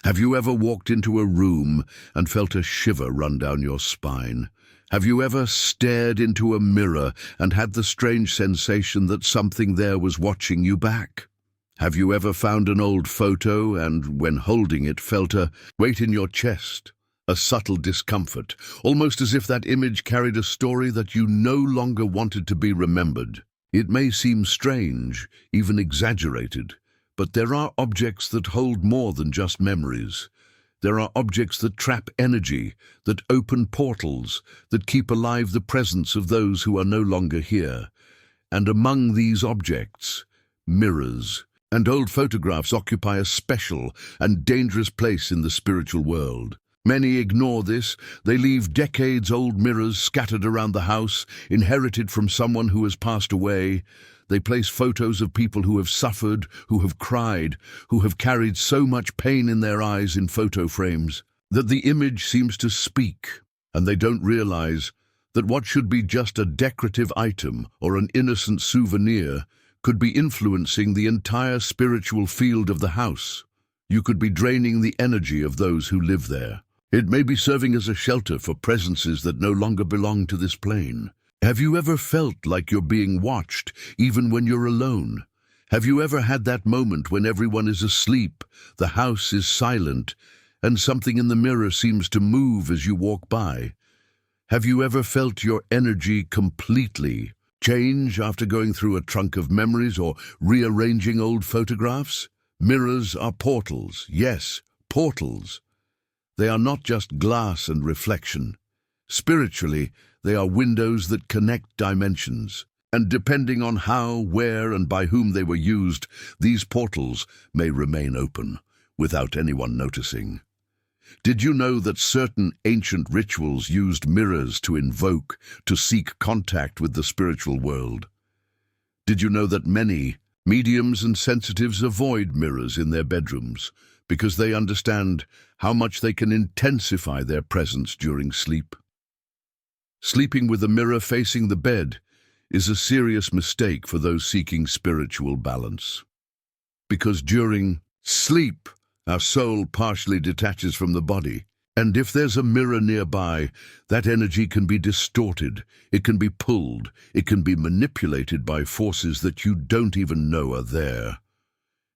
Have you ever walked into a room and felt a shiver run down your spine? Have you ever stared into a mirror and had the strange sensation that something there was watching you back? Have you ever found an old photo and, when holding it, felt a weight in your chest, a subtle discomfort, almost as if that image carried a story that you no longer wanted to be remembered? It may seem strange, even exaggerated, but there are objects that hold more than just memories. There are objects that trap energy, that open portals, that keep alive the presence of those who are no longer here. And among these objects, mirrors and old photographs occupy a special and dangerous place in the spiritual world. Many ignore this. They leave decades-old mirrors scattered around the house, inherited from someone who has passed away. They place photos of people who have suffered, who have cried, who have carried so much pain in their eyes in photo frames that the image seems to speak, and they don't realize that what should be just a decorative item or an innocent souvenir could be influencing the entire spiritual field of the house. You could be draining the energy of those who live there. It may be serving as a shelter for presences that no longer belong to this plane. Have you ever felt like you're being watched, even when you're alone? Have you ever had that moment when everyone is asleep, the house is silent, and something in the mirror seems to move as you walk by? Have you ever felt your energy completely change after going through a trunk of memories or rearranging old photographs? Mirrors are portals, yes, portals. They are not just glass and reflection. Spiritually, they are windows that connect dimensions, and depending on how, where, and by whom they were used, these portals may remain open, without anyone noticing. Did you know that certain ancient rituals used mirrors to invoke, to seek contact with the spiritual world? Did you know that many mediums and sensitives avoid mirrors in their bedrooms because they understand how much they can intensify their presence during sleep? Sleeping with a mirror facing the bed is a serious mistake for those seeking spiritual balance. Because during sleep, our soul partially detaches from the body, and if there's a mirror nearby, that energy can be distorted, it can be pulled, it can be manipulated by forces that you don't even know are there.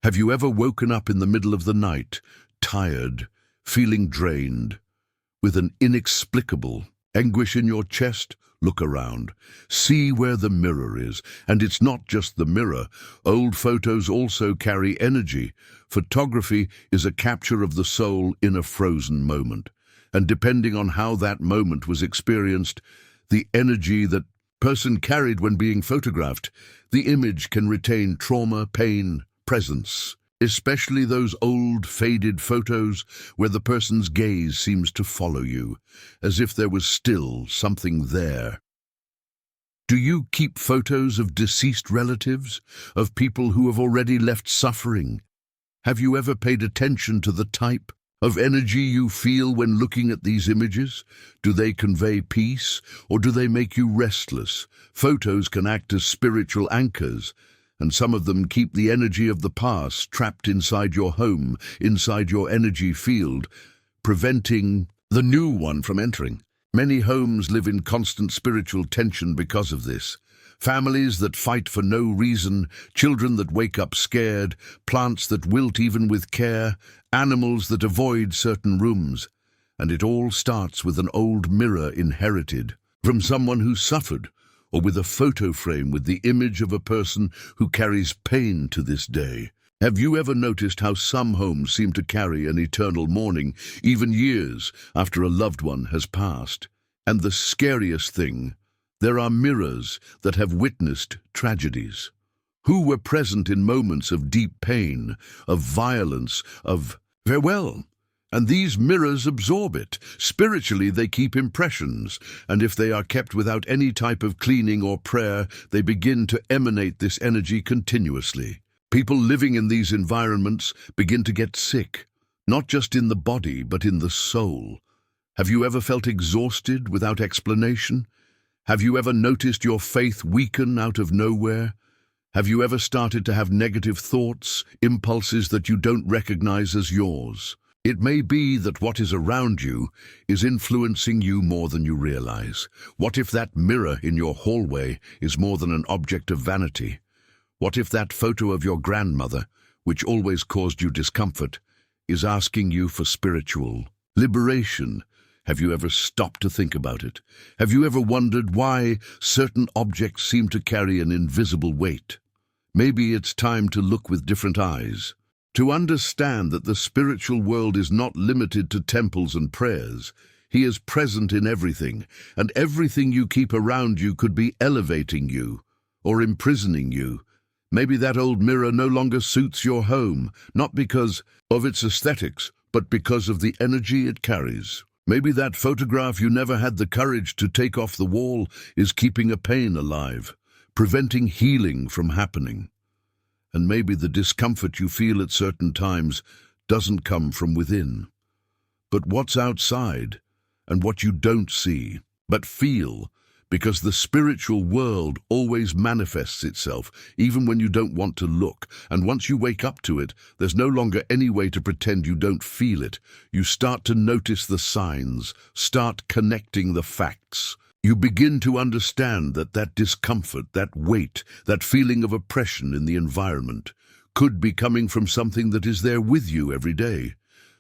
Have you ever woken up in the middle of the night, tired, feeling drained, with an inexplicable anguish in your chest? Look around. See where the mirror is. And it's not just the mirror. Old photos also carry energy. Photography is a capture of the soul in a frozen moment. And depending on how that moment was experienced, the energy that person carried when being photographed, the image can retain trauma, pain, presence. Especially those old, faded photos where the person's gaze seems to follow you, as if there was still something there. Do you keep photos of deceased relatives, of people who have already left suffering? Have you ever paid attention to the type of energy you feel when looking at these images? Do they convey peace, or do they make you restless? Photos can act as spiritual anchors, and some of them keep the energy of the past trapped inside your home, inside your energy field, preventing the new one from entering. Many homes live in constant spiritual tension because of this. Families that fight for no reason, children that wake up scared, plants that wilt even with care, animals that avoid certain rooms. And it all starts with an old mirror inherited from someone who suffered, or with a photo frame with the image of a person who carries pain to this day. Have you ever noticed how some homes seem to carry an eternal mourning, even years after a loved one has passed? And the scariest thing, there are mirrors that have witnessed tragedies. Who were present in moments of deep pain, of violence, of farewell? And these mirrors absorb it. Spiritually, they keep impressions, and if they are kept without any type of cleaning or prayer, they begin to emanate this energy continuously. People living in these environments begin to get sick, not just in the body, but in the soul. Have you ever felt exhausted without explanation? Have you ever noticed your faith weaken out of nowhere? Have you ever started to have negative thoughts, impulses that you don't recognize as yours? It may be that what is around you is influencing you more than you realize. What if that mirror in your hallway is more than an object of vanity? What if that photo of your grandmother, which always caused you discomfort, is asking you for spiritual liberation? Have you ever stopped to think about it? Have you ever wondered why certain objects seem to carry an invisible weight? Maybe it's time to look with different eyes, to understand that the spiritual world is not limited to temples and prayers. He is present in everything, and everything you keep around you could be elevating you or imprisoning you. Maybe that old mirror no longer suits your home, not because of its aesthetics, but because of the energy it carries. Maybe that photograph you never had the courage to take off the wall is keeping a pain alive, preventing healing from happening. And maybe the discomfort you feel at certain times doesn't come from within, but what's outside and what you don't see, but feel, because the spiritual world always manifests itself, even when you don't want to look. And once you wake up to it, there's no longer any way to pretend you don't feel it. You start to notice the signs, start connecting the facts. You begin to understand that discomfort, that weight, that feeling of oppression in the environment could be coming from something that is there with you every day,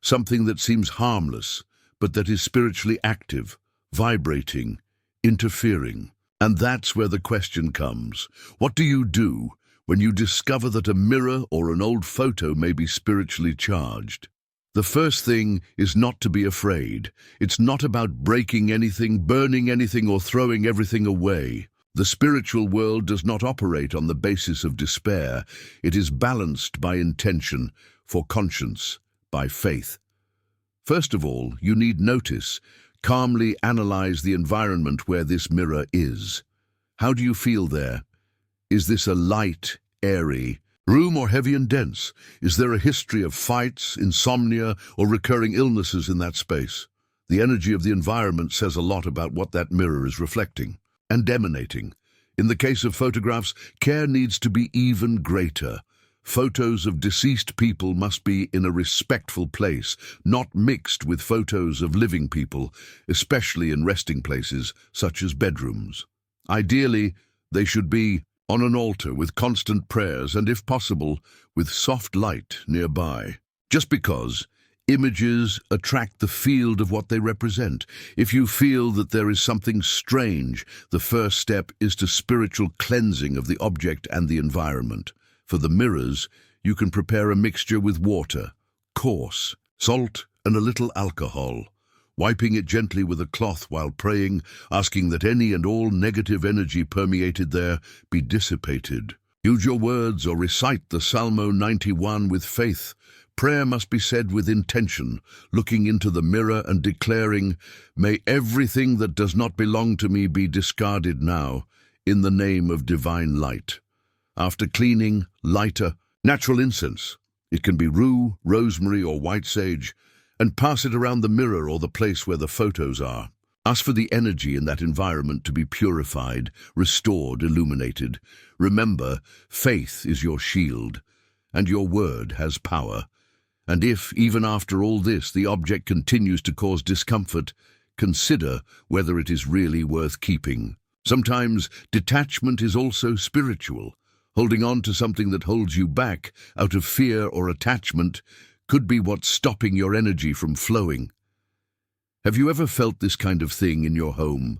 something that seems harmless, but that is spiritually active, vibrating, interfering. And that's where the question comes. What do you do when you discover that a mirror or an old photo may be spiritually charged? The first thing is not to be afraid. It's not about breaking anything, burning anything, or throwing everything away. The spiritual world does not operate on the basis of despair. It is balanced by intention, for conscience, by faith. First of all, you need notice. Calmly analyze the environment where this mirror is. How do you feel there? Is this a light, airy room or heavy and dense? Is there a history of fights, insomnia, or recurring illnesses in that space? The energy of the environment says a lot about what that mirror is reflecting and emanating. In the case of photographs, care needs to be even greater. Photos of deceased people must be in a respectful place, not mixed with photos of living people, especially in resting places such as bedrooms. Ideally, they should be on an altar with constant prayers and, if possible, with soft light nearby. Just because images attract the field of what they represent. If you feel that there is something strange, the first step is to spiritual cleansing of the object and the environment. For the mirrors, you can prepare a mixture with water, coarse, salt, and a little alcohol, wiping it gently with a cloth while praying, asking that any and all negative energy permeated there be dissipated. Use your words or recite the Psalm 91 with faith. Prayer must be said with intention, looking into the mirror and declaring, "May everything that does not belong to me be discarded now, in the name of divine light." After cleaning, light a natural incense. It can be rue, rosemary, or white sage, and pass it around the mirror or the place where the photos are. Ask for the energy in that environment to be purified, restored, illuminated. Remember, faith is your shield, and your word has power. And if, even after all this, the object continues to cause discomfort, consider whether it is really worth keeping. Sometimes detachment is also spiritual. Holding on to something that holds you back out of fear or attachment could be what's stopping your energy from flowing. Have you ever felt this kind of thing in your home?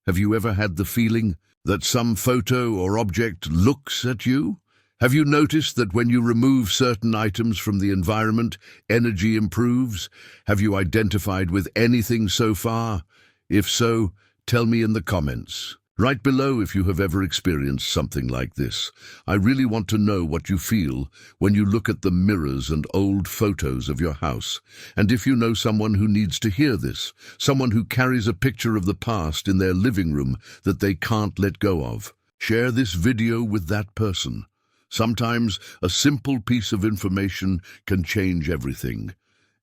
Have you ever had the feeling that some photo or object looks at you? Have you noticed that when you remove certain items from the environment, energy improves? Have you identified with anything so far? If so, tell me in the comments. Write below if you have ever experienced something like this. I really want to know what you feel when you look at the mirrors and old photos of your house. And if you know someone who needs to hear this, someone who carries a picture of the past in their living room that they can't let go of, share this video with that person. Sometimes a simple piece of information can change everything.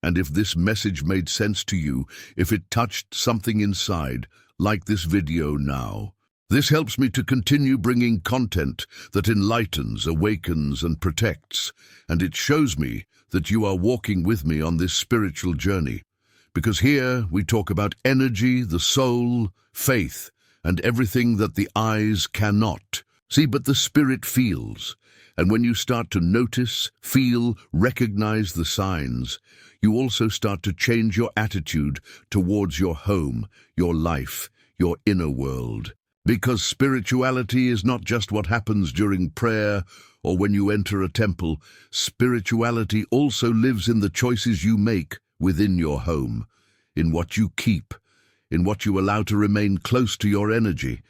And if this message made sense to you, if it touched something inside, like this video now. This helps me to continue bringing content that enlightens, awakens, and protects, and it shows me that you are walking with me on this spiritual journey. Because here we talk about energy, the soul, faith, and everything that the eyes cannot see, but the spirit feels. And when you start to notice, feel, recognize the signs, you also start to change your attitude towards your home, your life, your inner world. Because spirituality is not just what happens during prayer or when you enter a temple. Spirituality also lives in the choices you make within your home, in what you keep, in what you allow to remain close to your energy,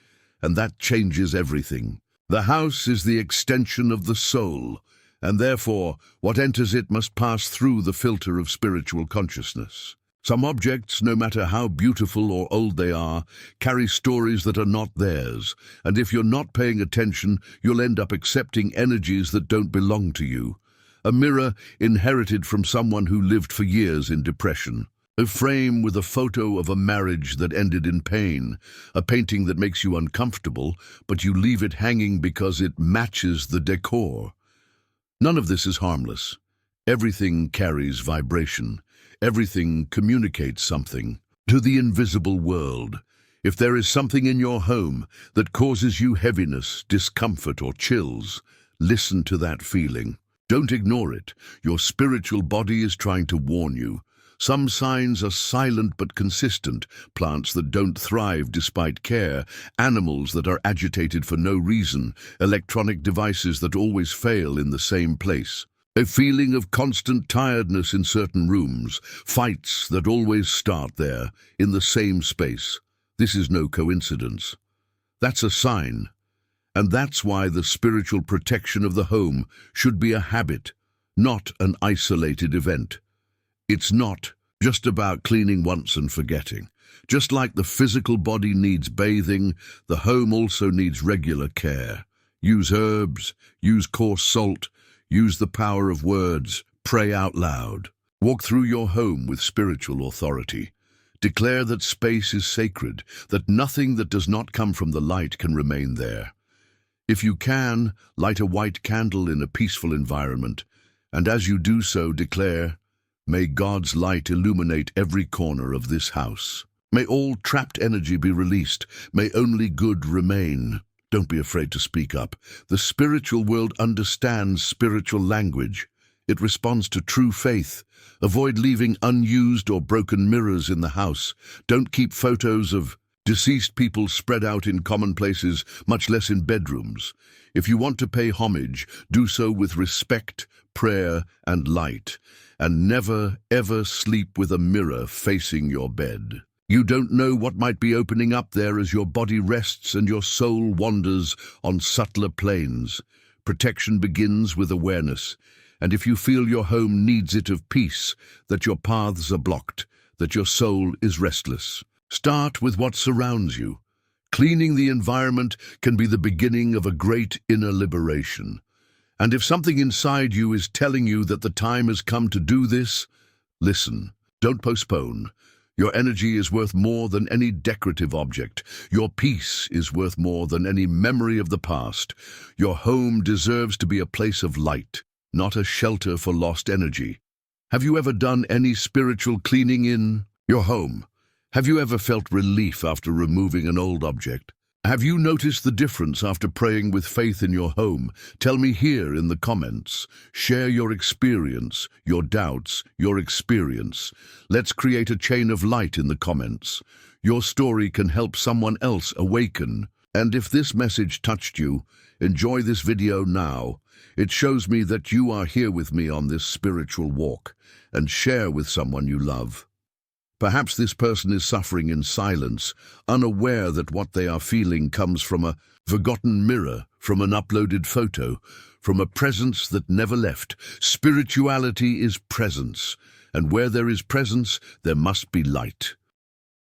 and that changes everything. The house is the extension of the soul, and therefore what enters it must pass through the filter of spiritual consciousness. Some objects, no matter how beautiful or old they are, carry stories that are not theirs, and if you're not paying attention, you'll end up accepting energies that don't belong to you. A mirror inherited from someone who lived for years in depression. A frame with a photo of a marriage that ended in pain. A painting that makes you uncomfortable, but you leave it hanging because it matches the decor. None of this is harmless. Everything carries vibration. Everything communicates something to the invisible world. If there is something in your home that causes you heaviness, discomfort, or chills, listen to that feeling. Don't ignore it. Your spiritual body is trying to warn you. Some signs are silent but consistent, plants that don't thrive despite care, animals that are agitated for no reason, electronic devices that always fail in the same place. A feeling of constant tiredness in certain rooms, fights that always start there, in the same space. This is no coincidence. That's a sign. And that's why the spiritual protection of the home should be a habit, not an isolated event. It's not just about cleaning once and forgetting. Just like the physical body needs bathing, the home also needs regular care. Use herbs, use coarse salt, use the power of words, pray out loud. Walk through your home with spiritual authority. Declare that space is sacred, that nothing that does not come from the light can remain there. If you can, light a white candle in a peaceful environment, and as you do so, declare, "May God's light illuminate every corner of this house. May all trapped energy be released. May only good remain." Don't be afraid to speak up. The spiritual world understands spiritual language. It responds to true faith. Avoid leaving unused or broken mirrors in the house. Don't keep photos of deceased people spread out in common places, much less in bedrooms. If you want to pay homage, do so with respect, prayer, and light. And never, ever sleep with a mirror facing your bed. You don't know what might be opening up there as your body rests and your soul wanders on subtler planes. Protection begins with awareness, and if you feel your home needs it of peace, that your paths are blocked, that your soul is restless, start with what surrounds you. Cleaning the environment can be the beginning of a great inner liberation. And if something inside you is telling you that the time has come to do this, listen. Don't postpone. Your energy is worth more than any decorative object. Your peace is worth more than any memory of the past. Your home deserves to be a place of light, not a shelter for lost energy. Have you ever done any spiritual cleaning in your home? Have you ever felt relief after removing an old object? Have you noticed the difference after praying with faith in your home? Tell me here in the comments. Share your experience, your doubts, your experience. Let's create a chain of light in the comments. Your story can help someone else awaken. And if this message touched you, enjoy this video now. It shows me that you are here with me on this spiritual walk, and share with someone you love. Perhaps this person is suffering in silence, unaware that what they are feeling comes from a forgotten mirror, from an uploaded photo, from a presence that never left. Spirituality is presence, and where there is presence, there must be light.